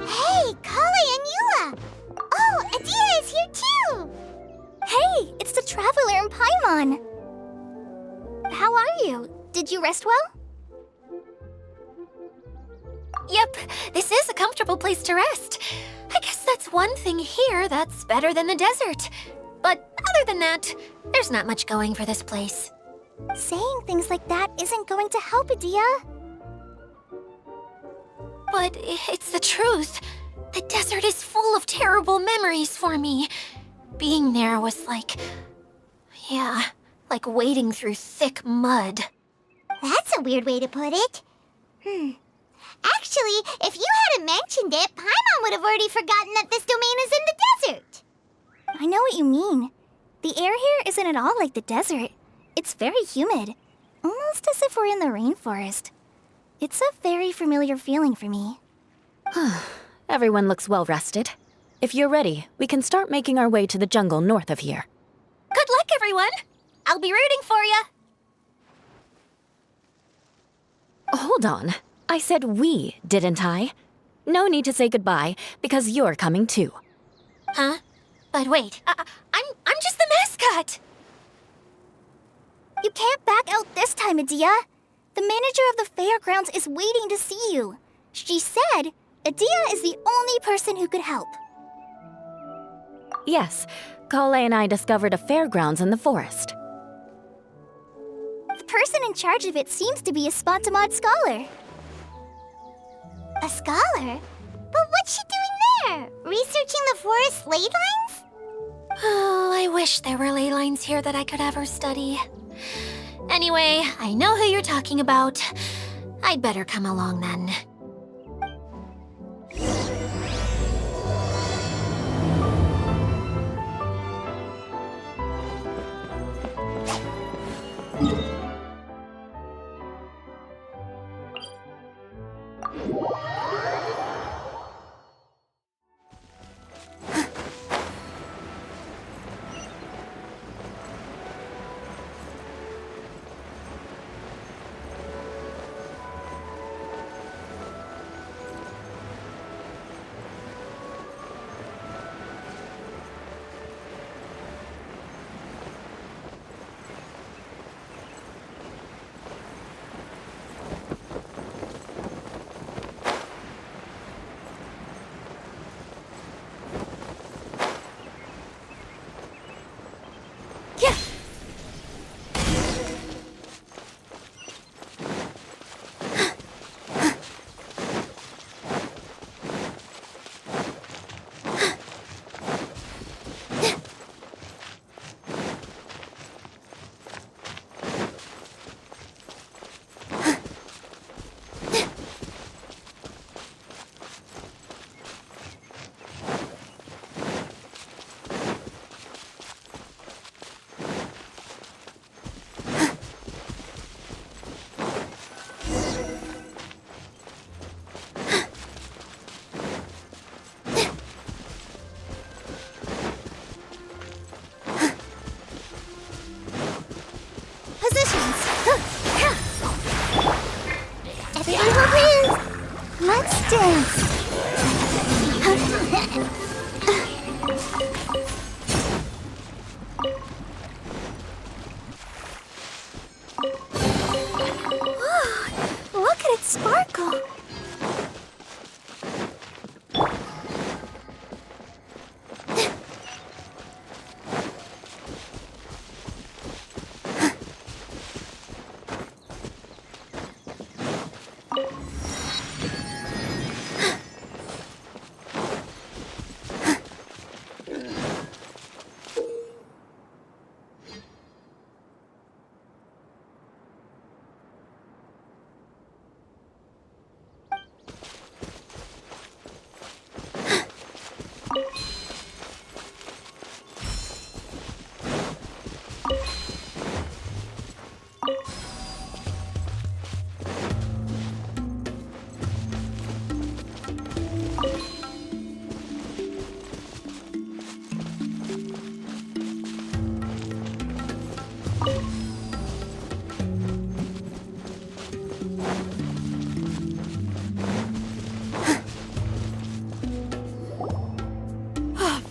Hey, Kali and Eula! Oh, Adia is here too! Hey, it's the Traveler and Paimon! How are you? Did you rest well? Yep, this is a comfortable place to rest. I guess that's one thing here that's better than the desert. But other than that, there's not much going for this place. Saying things like that isn't going to help, Adia. But it's the truth. The desert is full of terrible memories for me. Being there was like wading through thick mud. That's a weird way to put it. Actually, if you hadn't mentioned it, Paimon would have already forgotten that this domain is in the desert. I know what you mean. The air here isn't at all like the desert. It's very humid, almost as if we're in the rainforest. It's a very familiar feeling for me. Everyone looks well rested. If you're ready, we can start making our way to the jungle north of here. Good luck, everyone! I'll be rooting for ya! Hold on. I said we, didn't I? No need to say goodbye, because you're coming too. Huh? But wait, I'm just the mascot! You can't back out this time, Adia. The manager of the fairgrounds is waiting to see you. She said Adia is the only person who could help. Yes, Kale and I discovered a fairgrounds in the forest. The person in charge of it seems to be a Spontamod scholar. A scholar? But what's she doing there? Researching the forest ley lines? Oh, I wish there were ley lines here that I could ever study. Anyway, I know who you're talking about. I'd better come along then.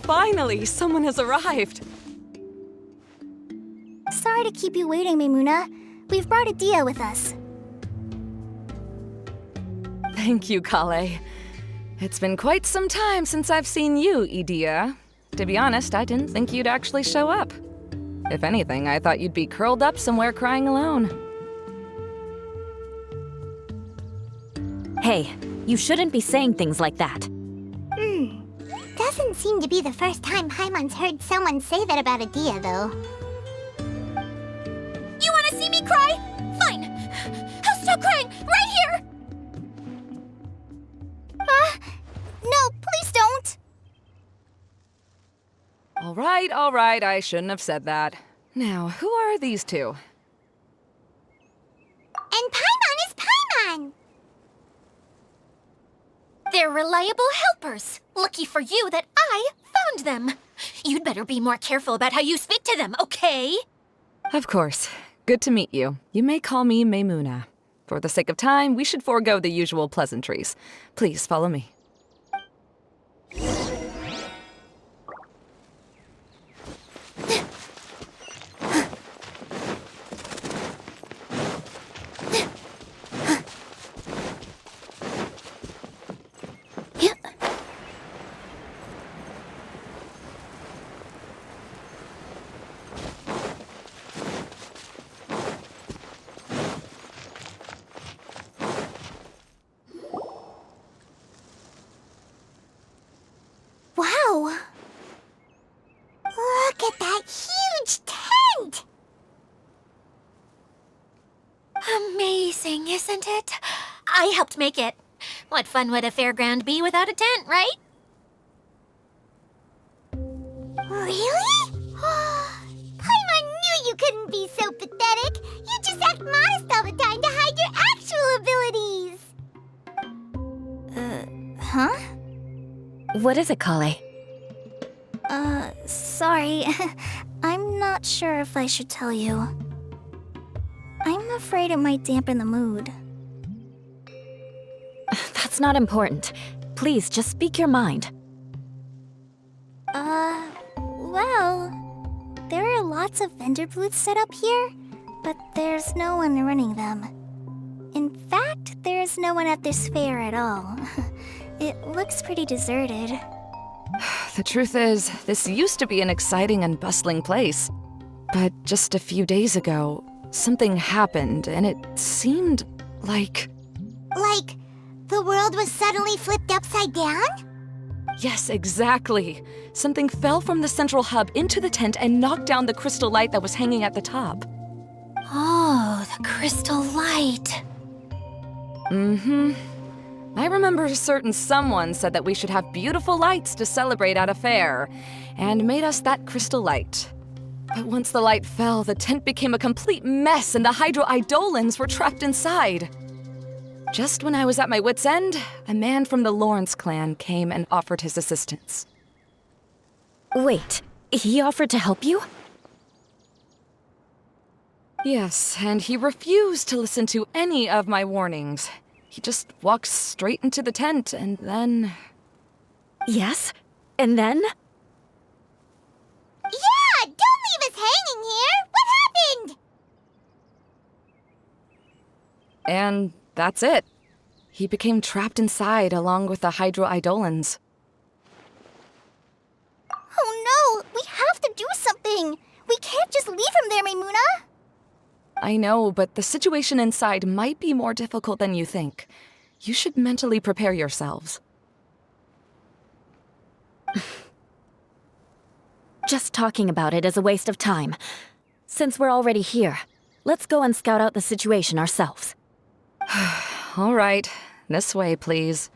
Finally, someone has arrived. Sorry to keep you waiting, Maimuna. We've brought Adia with us. Thank you, Kale. It's been quite some time since I've seen you, Idia. To be honest, I didn't think you'd actually show up. If anything, I thought you'd be curled up somewhere crying alone. Hey, you shouldn't be saying things like that. Doesn't seem to be the first time Paimon's heard someone say that about Adia, though. You want to see me cry? Fine. I'll stop crying right here. No, please don't! All right, I shouldn't have said that. Now, who are these two? And Paimon is Paimon! They're reliable helpers. Lucky for you that I found them. You'd better be more careful about how you speak to them, okay? Of course. Good to meet you. You may call me Maimuna. For the sake of time, we should forego the usual pleasantries. Please follow me. Wow! Look at that huge tent! Amazing, isn't it? I helped make it. What fun would a fairground be without a tent, right? Really? Paimon knew you couldn't be so pathetic. You just act modest all the time to hide your actual abilities. Huh? What is it, Kale? Sorry. I'm not sure if I should tell you. I'm afraid it might dampen the mood. That's not important. Please, just speak your mind. Well, there are lots of vendor booths set up here, but there's no one running them. In fact, there's no one at this fair at all. It looks pretty deserted. The truth is, this used to be an exciting and bustling place. But just a few days ago, something happened, and it seemed like... Like, the world was suddenly flipped upside down? Yes, exactly. Something fell from the central hub into the tent and knocked down the crystal light that was hanging at the top. Oh, the crystal light. Mm-hmm. I remember a certain someone said that we should have beautiful lights to celebrate at a fair, and made us that crystal light. But once the light fell, the tent became a complete mess and the Hydro-Eidolons were trapped inside. Just when I was at my wit's end, a man from the Lawrence clan came and offered his assistance. Wait, he offered to help you? Yes, and he refused to listen to any of my warnings. He just walked straight into the tent, and then... Yes? And then? Yeah! Don't leave us hanging here! What happened? And that's it. He became trapped inside along with the Hydro-Eidolons. Oh no! We have to do something! We can't just leave him there, Maimuna! I know, but the situation inside might be more difficult than you think. You should mentally prepare yourselves. Just talking about it is a waste of time. Since we're already here, let's go and scout out the situation ourselves. All right, this way, please.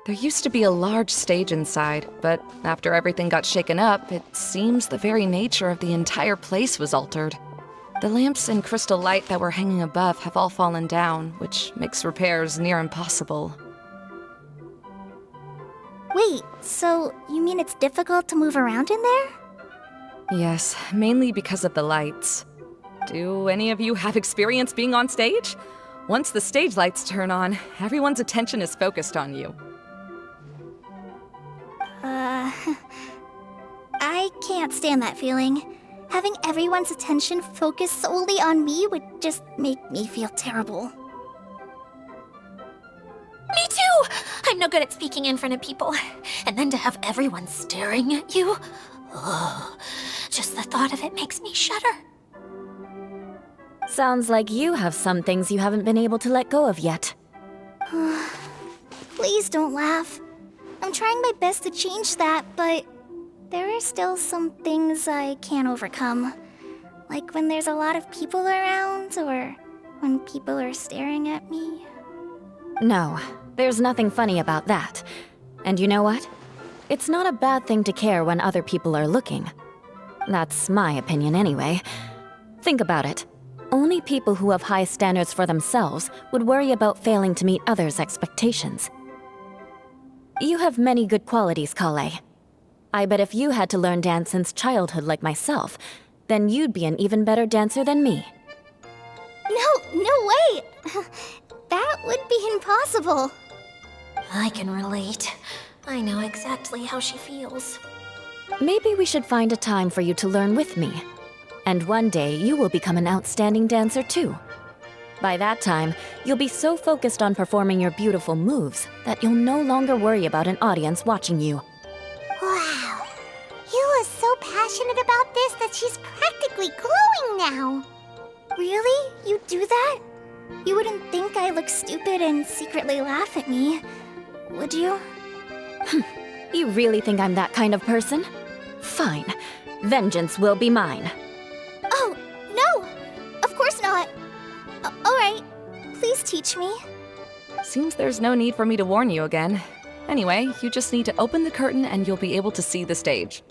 There used to be a large stage inside, but after everything got shaken up, it seems the very nature of the entire place was altered. The lamps and crystal light that were hanging above have all fallen down, which makes repairs near impossible. Wait, Wait, so you mean it's difficult to move around in there? Yes, mainly because of the lights. Do any of you have experience being on stage? Once the stage lights turn on, everyone's attention is focused on you. I can't stand that feeling. Having everyone's attention focused solely on me would just make me feel terrible. Me too! I'm no good at speaking in front of people. And then to have everyone staring at you. Ugh. Just the thought of it makes me shudder. Sounds like you have some things you haven't been able to let go of yet. Please don't laugh. I'm trying my best to change that, but there are still some things I can't overcome. Like when there's a lot of people around, or when people are staring at me. No, there's nothing funny about that. And you know what? It's not a bad thing to care when other people are looking. That's my opinion anyway. Think about it. Only people who have high standards for themselves would worry about failing to meet others' expectations. You have many good qualities, Kale. I bet if you had to learn dance since childhood like myself, then you'd be an even better dancer than me. No way! That would be impossible. I can relate. I know exactly how she feels. Maybe we should find a time for you to learn with me. And one day, you will become an outstanding dancer too. By that time, you'll be so focused on performing your beautiful moves that you'll no longer worry about an audience watching you. Wow. You are so passionate about this that she's practically glowing now. Really? You do that? You wouldn't think I look stupid and secretly laugh at me, would you? You really think I'm that kind of person? Fine. Vengeance will be mine. Oh, no! Of course not. Alright, please teach me. Seems there's no need for me to warn you again. Anyway, you just need to open the curtain and you'll be able to see the stage.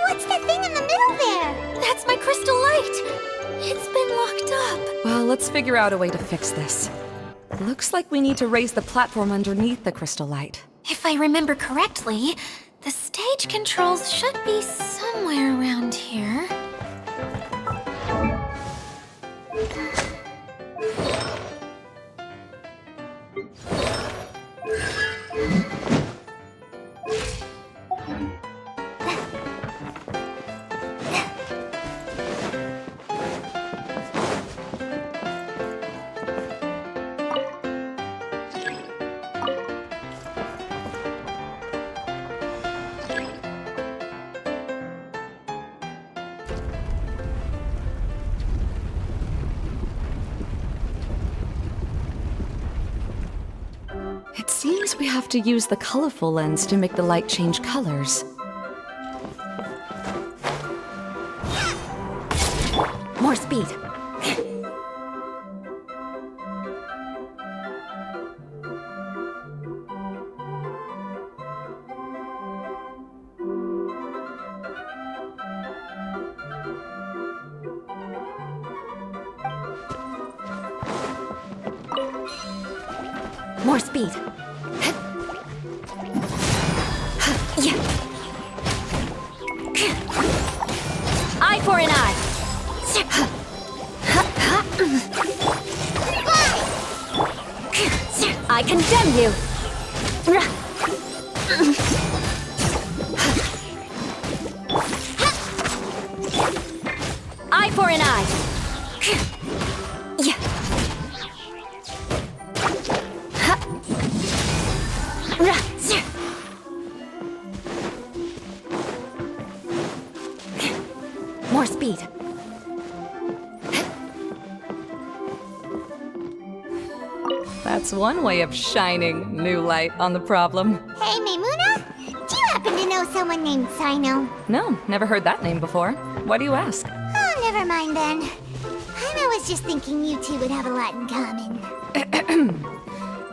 What's that thing in the middle there? That's my crystal light! It's been locked up. Well, let's figure out a way to fix this. Looks like we need to raise the platform underneath the crystal light. If I remember correctly, the stage controls should be somewhere around here. It seems we have to use the colorful lens to make the light change colors. More speed. More speed. Eye for an eye. I condemn you. Eye for an eye. More speed. That's one way of shining new light on the problem. Hey, Maymuna? Do you happen to know someone named Sino? No, never heard that name before. Why do you ask? Oh, never mind then. I was just thinking you two would have a lot in common.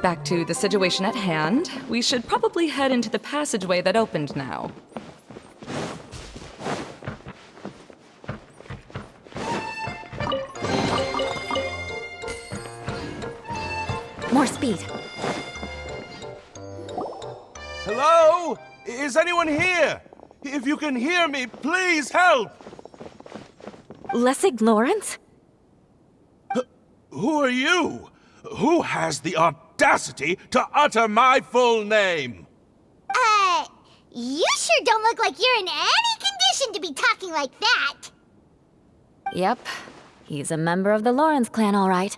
Back to the situation at hand. We should probably head into the passageway that opened now. More speed. Hello? Is anyone here? If you can hear me, please help! Lessig Lawrence? Who are you? Who has the audacity to utter my full name? You sure don't look like you're in any condition to be talking like that. Yep. He's a member of the Lawrence clan, all right.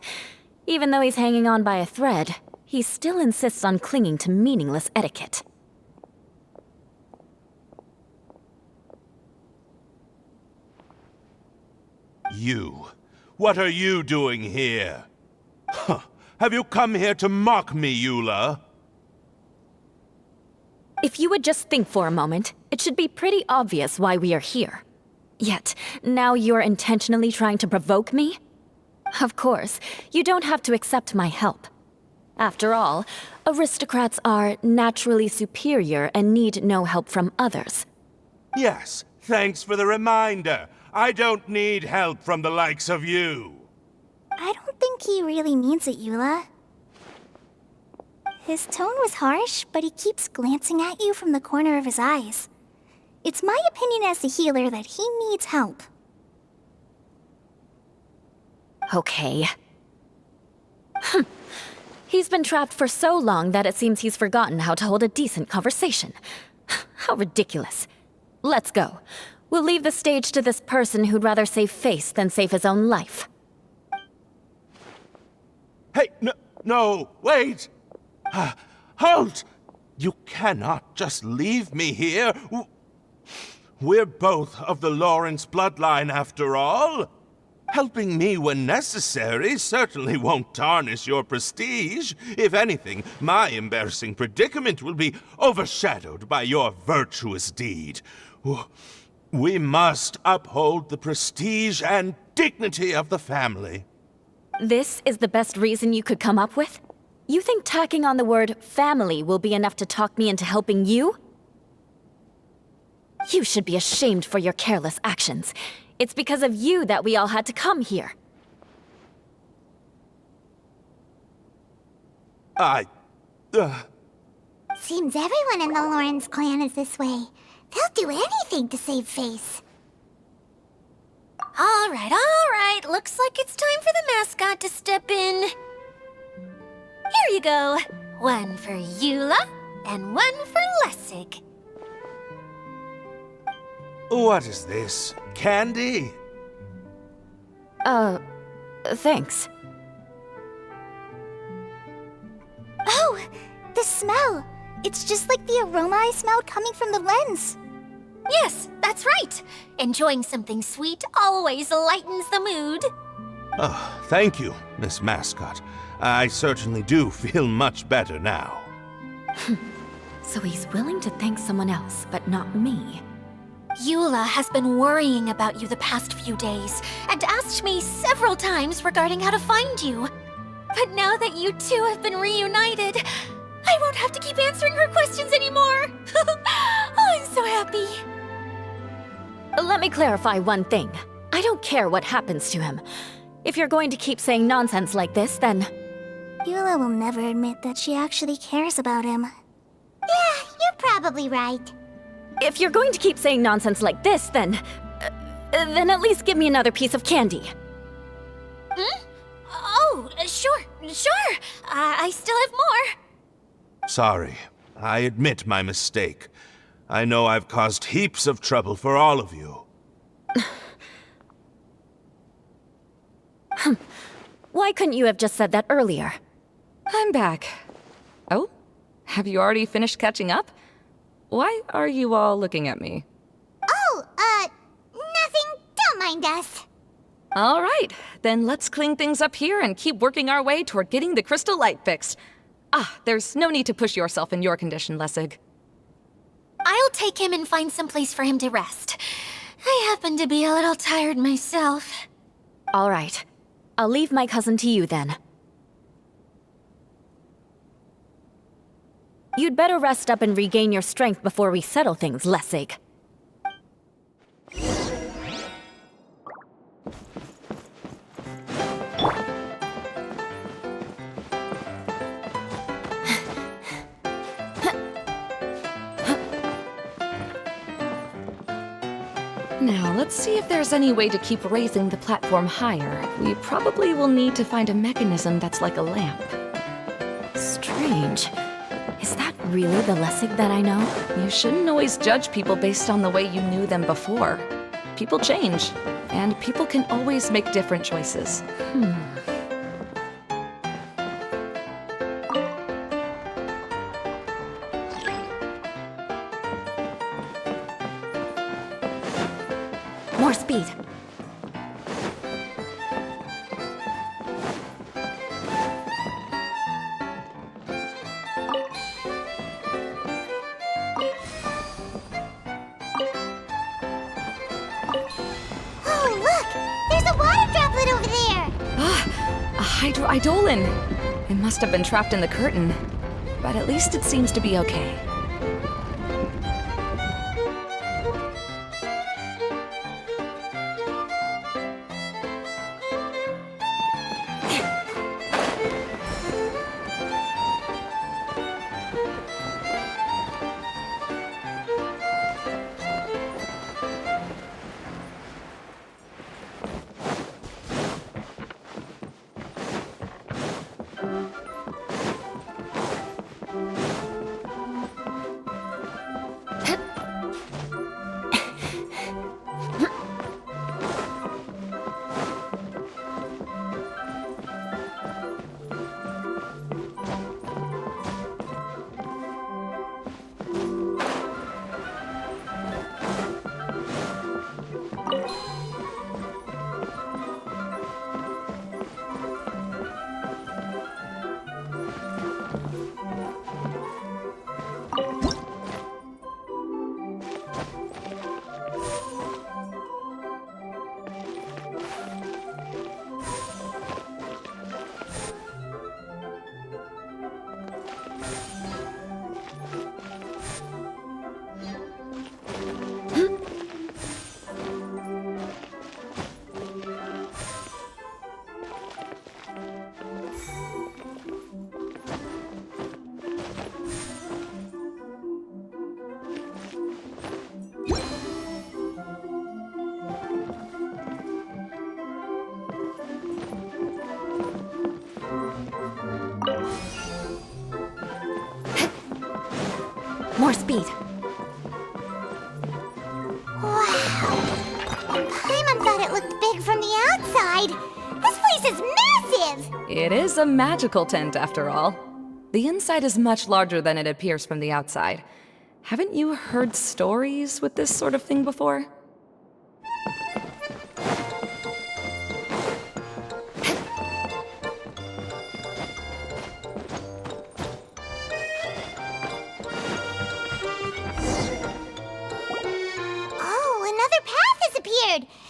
Even though he's hanging on by a thread, he still insists on clinging to meaningless etiquette. You. What are you doing here? Huh. Have you come here to mock me, Eula? If you would just think for a moment, it should be pretty obvious why we are here. Yet, now you're intentionally trying to provoke me? Of course, you don't have to accept my help. After all, aristocrats are naturally superior and need no help from others. Yes, thanks for the reminder. I don't need help from the likes of you. I don't think he really means it, Eula. His tone was harsh, but he keeps glancing at you from the corner of his eyes. It's my opinion as the healer that he needs help. Okay. He's been trapped for so long that it seems he's forgotten how to hold a decent conversation. How ridiculous. Let's go. We'll leave the stage to this person who'd rather save face than save his own life. Hey, no, wait! Halt! You cannot just leave me here. We're both of the Lawrence bloodline, after all. Helping me when necessary certainly won't tarnish your prestige. If anything, my embarrassing predicament will be overshadowed by your virtuous deed. We must uphold the prestige and dignity of the family. This is the best reason you could come up with? You think tacking on the word family will be enough to talk me into helping you? You should be ashamed for your careless actions. It's because of you that we all had to come here. Seems everyone in the Lawrence clan is this way. They'll do anything to save face. All right. Looks like it's time for the mascot to step in. Here you go. One for Eula, and one for Lessig. What is this? Candy? Thanks. Oh, the smell. It's just like the aroma I smelled coming from the lens. Yes, that's right. Enjoying something sweet always lightens the mood. Oh, thank you, Miss Mascot. I certainly do feel much better now. So he's willing to thank someone else, but not me. Eula has been worrying about you the past few days and asked me several times regarding how to find you. But now that you two have been reunited, I won't have to keep answering her questions anymore. Oh, I'm so happy. Let me clarify one thing. I don't care what happens to him. If you're going to keep saying nonsense like this, then... Eula will never admit that she actually cares about him. Yeah, you're probably right. If you're going to keep saying nonsense like this, then at least give me another piece of candy. Oh, sure. I still have more. Sorry. I admit my mistake. I know I've caused heaps of trouble for all of you. Why couldn't you have just said that earlier? I'm back. Oh? Have you already finished catching up? Why are you all looking at me? Oh, nothing. Don't mind us. All right, then let's clean things up here and keep working our way toward getting the crystal light fixed. There's no need to push yourself in your condition, Lessig. I'll take him and find some place for him to rest. I happen to be a little tired myself. All right. I'll leave my cousin to you then. You'd better rest up and regain your strength before we settle things, Lessig. Now, let's see if there's any way to keep raising the platform higher. We probably will need to find a mechanism that's like a lamp. Strange. Is that really the Lessig that I know? You shouldn't always judge people based on the way you knew them before. People change, and people can always make different choices. More speed. Oh, look! There's a water droplet over there! A hydroidolin! It must have been trapped in the curtain. But at least it seems to be okay. More speed. Wow! Paimon thought it looked big from the outside! This place is massive! It is a magical tent, after all. The inside is much larger than it appears from the outside. Haven't you heard stories with this sort of thing before?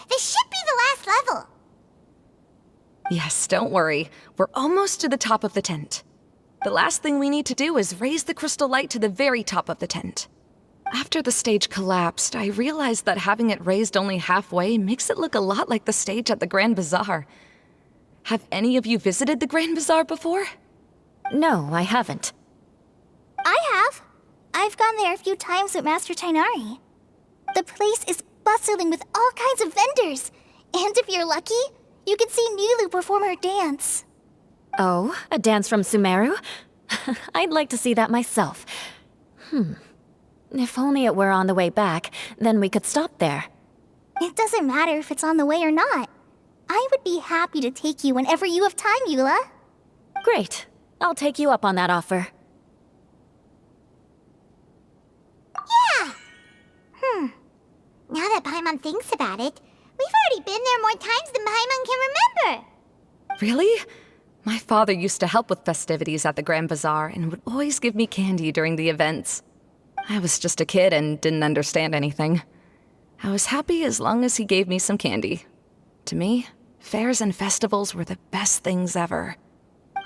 This should be the last level. Yes, don't worry. We're almost to the top of the tent. The last thing we need to do is raise the crystal light to the very top of the tent. After the stage collapsed, I realized that having it raised only halfway makes it look a lot like the stage at the Grand Bazaar. Have any of you visited the Grand Bazaar before? No, I haven't. I have. I've gone there a few times with Master Tainari. The place is bustling with all kinds of vendors. And if you're lucky, you can see Nilu perform her dance. Oh, a dance from Sumeru? I'd like to see that myself. If only it were on the way back, then we could stop there. It doesn't matter if it's on the way or not. I would be happy to take you whenever you have time, Eula. Great. I'll take you up on that offer. Yeah! Now that Paimon thinks about it, we've already been there more times than Paimon can remember. Really? My father used to help with festivities at the Grand Bazaar and would always give me candy during the events. I was just a kid and didn't understand anything. I was happy as long as he gave me some candy. To me, fairs and festivals were the best things ever.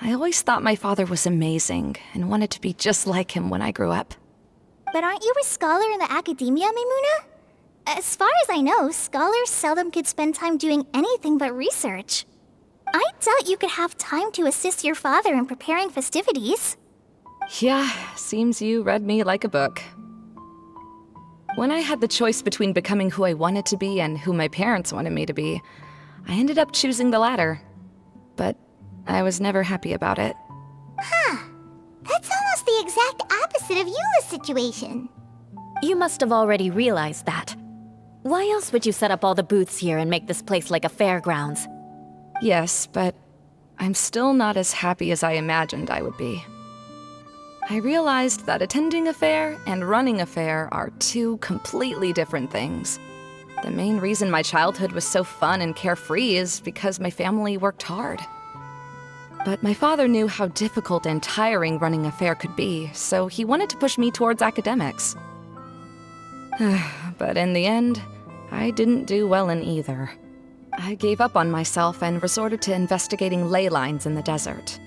I always thought my father was amazing and wanted to be just like him when I grew up. But aren't you a scholar in the academia, Maimuna? As far as I know, scholars seldom could spend time doing anything but research. I doubt you could have time to assist your father in preparing festivities. Yeah, seems you read me like a book. When I had the choice between becoming who I wanted to be and who my parents wanted me to be, I ended up choosing the latter. But I was never happy about it. That's almost the exact opposite of Eula's situation. You must have already realized that. Why else would you set up all the booths here and make this place like a fairgrounds? Yes, but I'm still not as happy as I imagined I would be. I realized that attending a fair and running a fair are two completely different things. The main reason my childhood was so fun and carefree is because my family worked hard. But my father knew how difficult and tiring running a fair could be, so he wanted to push me towards academics. But in the end, I didn't do well in either. I gave up on myself and resorted to investigating ley lines in the desert.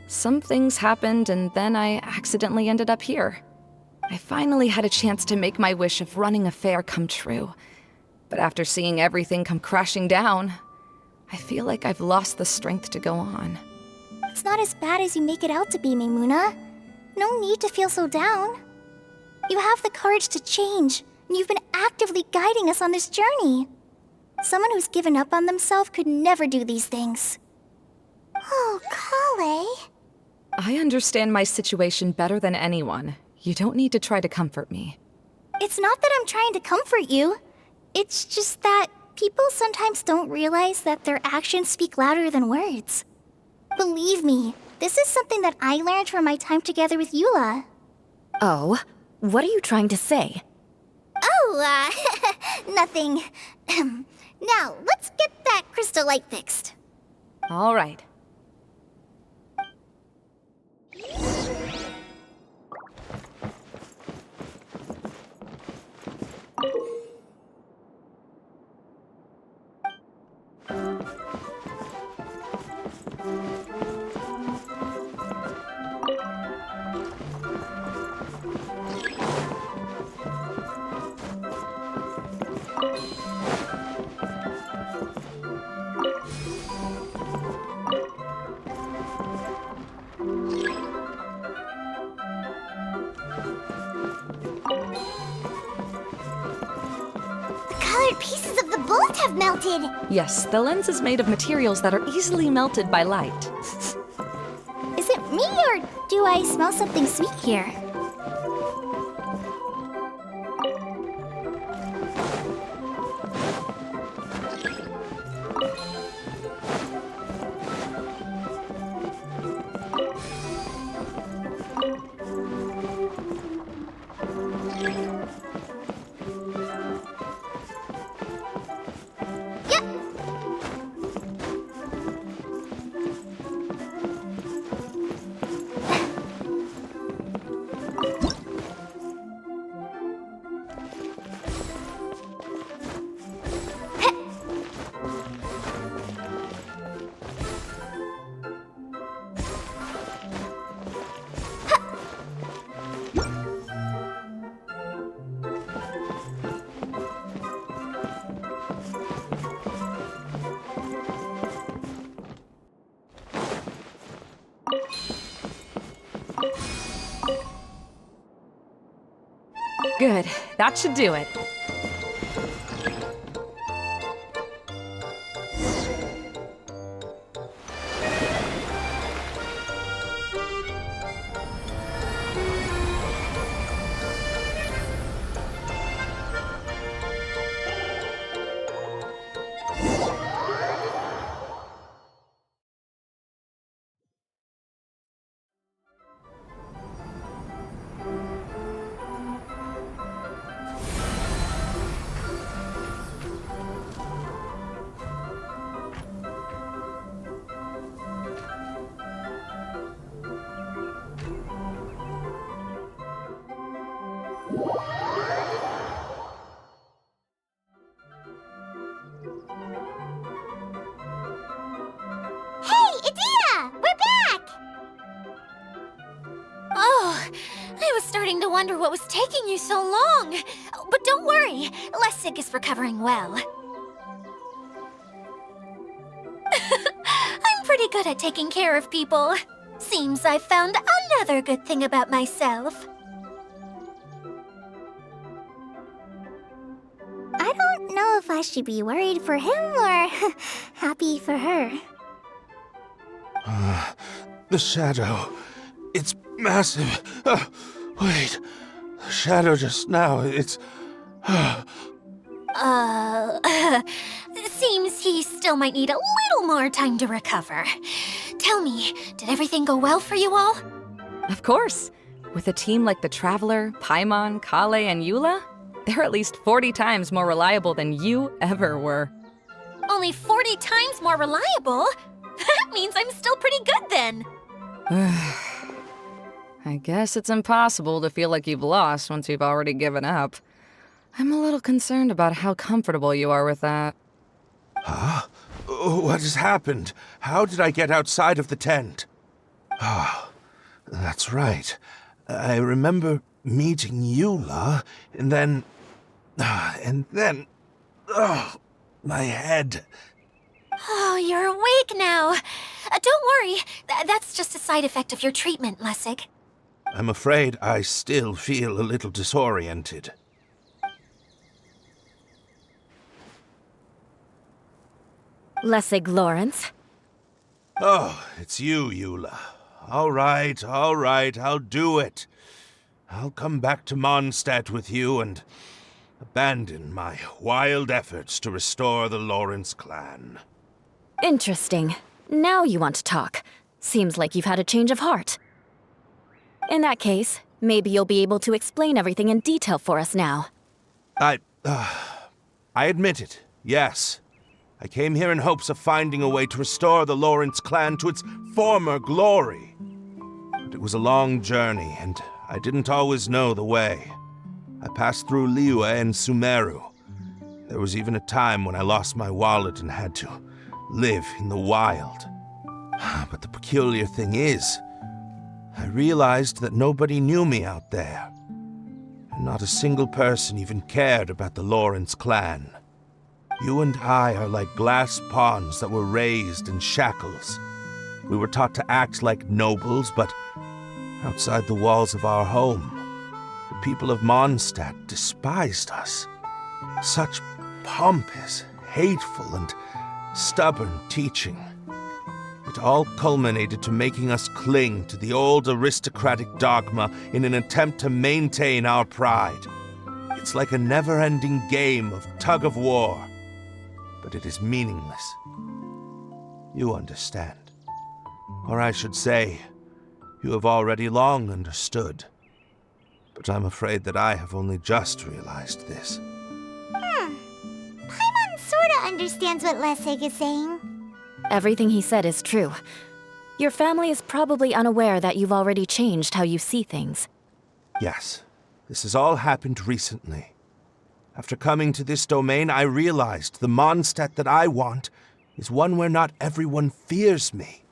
Some things happened, and then I accidentally ended up here. I finally had a chance to make my wish of running a fair come true. But after seeing everything come crashing down, I feel like I've lost the strength to go on. It's not as bad as you make it out to be, Maimuna. No need to feel so down. You have the courage to change, and you've been actively guiding us on this journey. Someone who's given up on themselves could never do these things. Oh, Kale. I understand my situation better than anyone. You don't need to try to comfort me. It's not that I'm trying to comfort you. It's just that people sometimes don't realize that their actions speak louder than words. Believe me, this is something that I learned from my time together with Eula. Oh? What are you trying to say? Oh, nothing. Now, let's get that crystal light fixed. All right. Pieces of the bolt have melted. Yes, the lens is made of materials that are easily melted by light. Is it me, or do I smell something sweet here? Good. That should do it. Hey, Adina! We're back! wonder what was taking you so long. But don't worry, Lessig is recovering well. I'm pretty good at taking care of people. Seems I've found another good thing about myself. I don't know if I should be worried for him or happy for her. The shadow. It's massive. Wait. The shadow just now, it's... Seems he still might need a little more time to recover. Tell me, did everything go well for you all? Of course. With a team like the Traveler, Paimon, Kale, and Eula, they're at least 40 times more reliable than you ever were. Only 40 times more reliable? That means I'm still pretty good then. I guess it's impossible to feel like you've lost once you've already given up. I'm a little concerned about how comfortable you are with that. Huh? What has happened? How did I get outside of the tent? That's right. I remember meeting Eula, and then... my head. Oh, you're awake now. Don't worry, that's just a side effect of your treatment, Lessig. I'm afraid I still feel a little disoriented. Lessig Lawrence? Oh, it's you, Eula. All right, I'll do it. I'll come back to Mondstadt with you and abandon my wild efforts to restore the Lawrence clan. Interesting. Now you want to talk. Seems like you've had a change of heart. In that case, maybe you'll be able to explain everything in detail for us now. I admit it, yes. I came here in hopes of finding a way to restore the Lawrence clan to its former glory. But it was a long journey, and I didn't always know the way. I passed through Liyue and Sumeru. There was even a time when I lost my wallet and had to live in the wild. But the peculiar thing is, I realized that nobody knew me out there. And not a single person even cared about the Lawrence clan. You and I are like glass pawns that were raised in shackles. We were taught to act like nobles, but outside the walls of our home, the people of Mondstadt despised us. Such pompous, hateful, and stubborn teaching. It all culminated to making us cling to the old aristocratic dogma in an attempt to maintain our pride. It's like a never-ending game of tug-of-war, but it is meaningless. You understand. Or I should say, you have already long understood. But I'm afraid that I have only just realized this. Paimon sorta understands what Lessig is saying. Everything he said is true. Your family is probably unaware that you've already changed how you see things. Yes, this has all happened recently. After coming to this domain, I realized the Mondstadt that I want is one where not everyone fears me.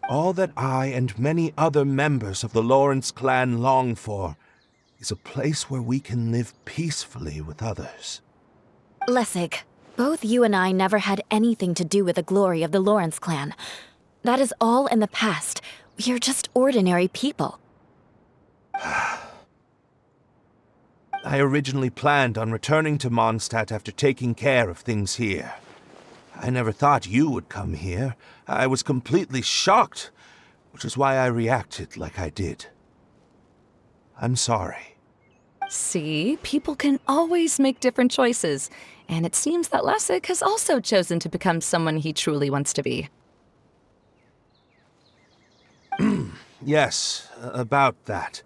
All that I and many other members of the Lawrence clan long for is a place where we can live peacefully with others. Lessig, both you and I never had anything to do with the glory of the Lawrence clan. That is all in the past. We are just ordinary people. I originally planned on returning to Mondstadt after taking care of things here. I never thought you would come here. I was completely shocked, which is why I reacted like I did. I'm sorry. See, people can always make different choices, and it seems that Lessig has also chosen to become someone he truly wants to be. Yes, about that.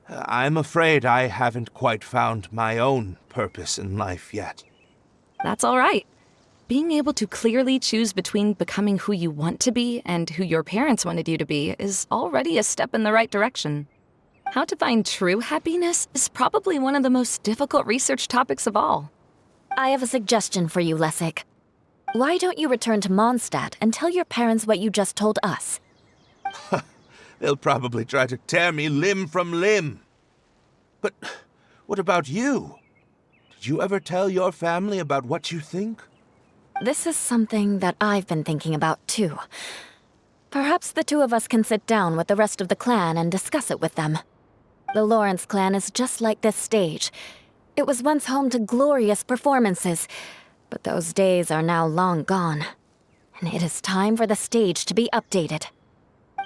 I'm afraid I haven't quite found my own purpose in life yet. That's all right. Being able to clearly choose between becoming who you want to be and who your parents wanted you to be is already a step in the right direction. How to find true happiness is probably one of the most difficult research topics of all. I have a suggestion for you, Lessig. Why don't you return to Mondstadt and tell your parents what you just told us? They'll probably try to tear me limb from limb. But what about you? Did you ever tell your family about what you think? This is something that I've been thinking about, too. Perhaps the two of us can sit down with the rest of the clan and discuss it with them. The Lawrence clan is just like this stage. It was once home to glorious performances, but those days are now long gone. And it is time for the stage to be updated.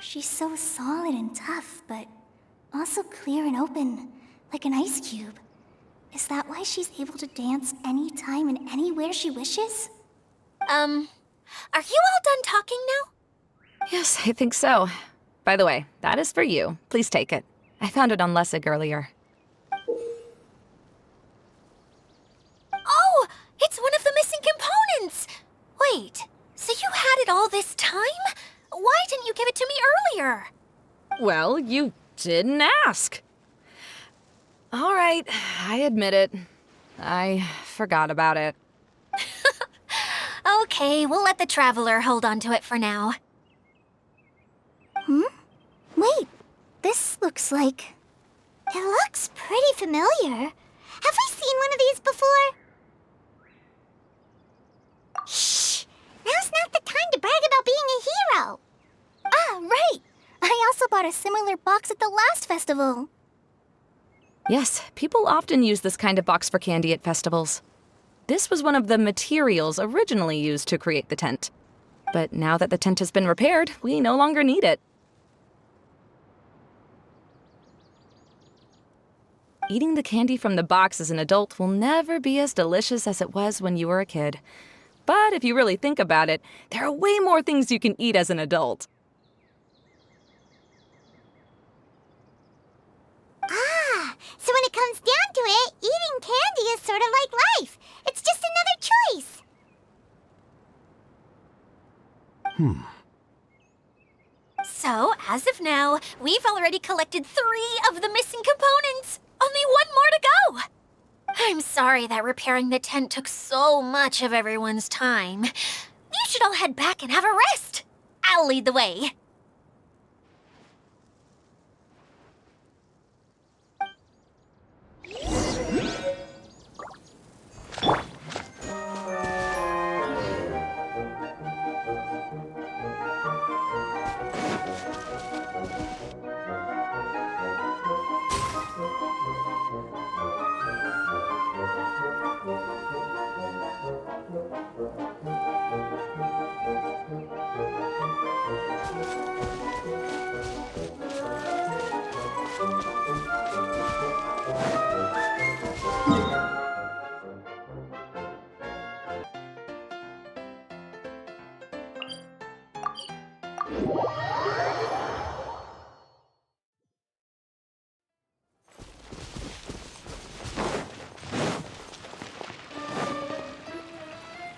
She's so solid and tough, but also clear and open, like an ice cube. Is that why she's able to dance anytime and anywhere she wishes? Are you all done talking now? Yes, I think so. By the way, that is for you. Please take it. I found it on Lessig earlier. Oh, it's one of the missing components! Wait, so you had it all this time? Why didn't you give it to me earlier? Well, you didn't ask. All right, I admit it. I forgot about it. Okay, we'll let the Traveler hold on to it for now. Wait, this looks like... It looks pretty familiar. Have we seen one of these before? Shh! Now's not the time to brag about being a hero! Ah, right! I also bought a similar box at the last festival. Yes, people often use this kind of box for candy at festivals. This was one of the materials originally used to create the tent. But now that the tent has been repaired, we no longer need it. Eating the candy from the box as an adult will never be as delicious as it was when you were a kid. But if you really think about it, there are way more things you can eat as an adult. Ah, so when it comes down to it, eating candy is sort of like life. It's just another choice. So, as of now, we've already collected 3 of the missing components. Only 1 more to go. I'm sorry that repairing the tent took so much of everyone's time. You should all head back and have a rest. I'll lead the way.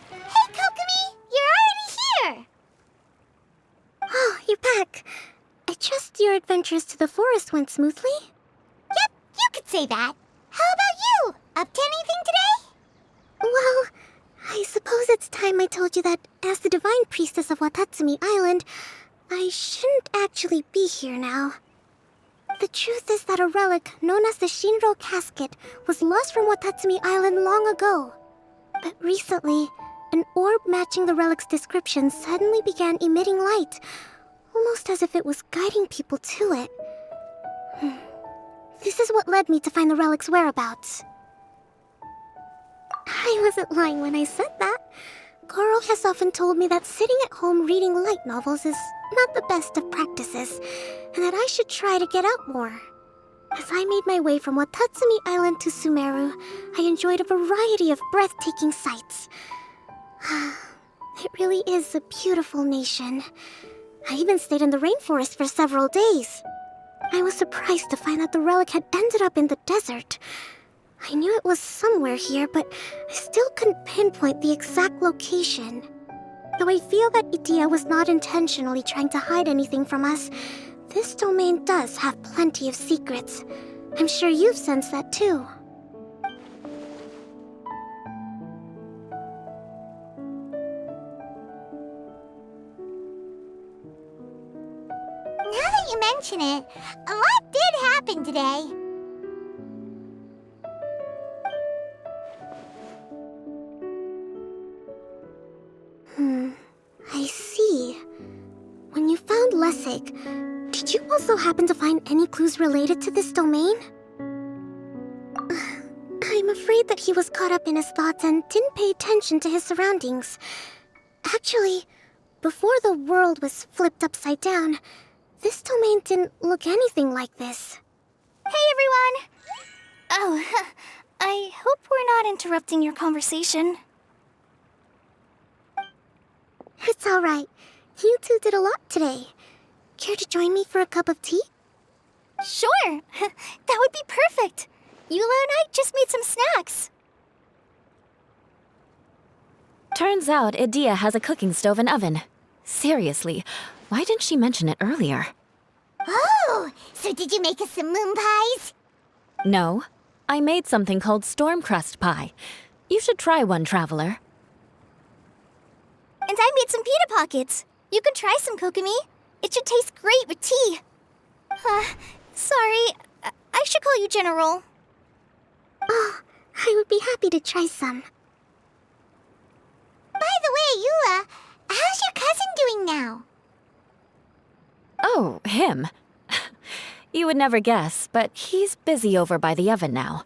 Hey, Kokomi! You're already here! Oh, you're back. I trust your adventures to the forest went smoothly? Yep, you could say that. How about you? Up to anything today? Well, I suppose it's time I told you that as the divine priestess of Watatsumi Island, I shouldn't actually be here now. The truth is that a relic known as the Shinro Casket was lost from Watatsumi Island long ago. But recently, an orb matching the relic's description suddenly began emitting light, almost as if it was guiding people to it. This is what led me to find the relic's whereabouts. I wasn't lying when I said that. Goro has often told me that sitting at home reading light novels is not the best of practices, and that I should try to get out more. As I made my way from Watatsumi Island to Sumeru, I enjoyed a variety of breathtaking sights. It really is a beautiful nation. I even stayed in the rainforest for several days. I was surprised to find that the relic had ended up in the desert. I knew it was somewhere here, but I still couldn't pinpoint the exact location. Though I feel that Itia was not intentionally trying to hide anything from us, this domain does have plenty of secrets. I'm sure you've sensed that too. Now that you mention it, a lot did happen today. romantic. Did you also happen to find any clues related to this domain? I'm afraid that he was caught up in his thoughts and didn't pay attention to his surroundings. Actually, before the world was flipped upside down, this domain didn't look anything like this. Hey, everyone! Oh, I hope we're not interrupting your conversation. It's alright. You two did a lot today. Care to join me for a cup of tea? Sure! That would be perfect! Eula and I just made some snacks. Turns out Idia has a cooking stove and oven. Seriously, why didn't she mention it earlier? Oh, so did you make us some moon pies? No, I made something called storm crust pie. You should try one, Traveler. And I made some pita pockets. You can try some, Kokomi. It should taste great with tea. Sorry, I should call you General. Oh, I would be happy to try some. By the way, Eula, how's your cousin doing now? Oh, him. You would never guess, but he's busy over by the oven now.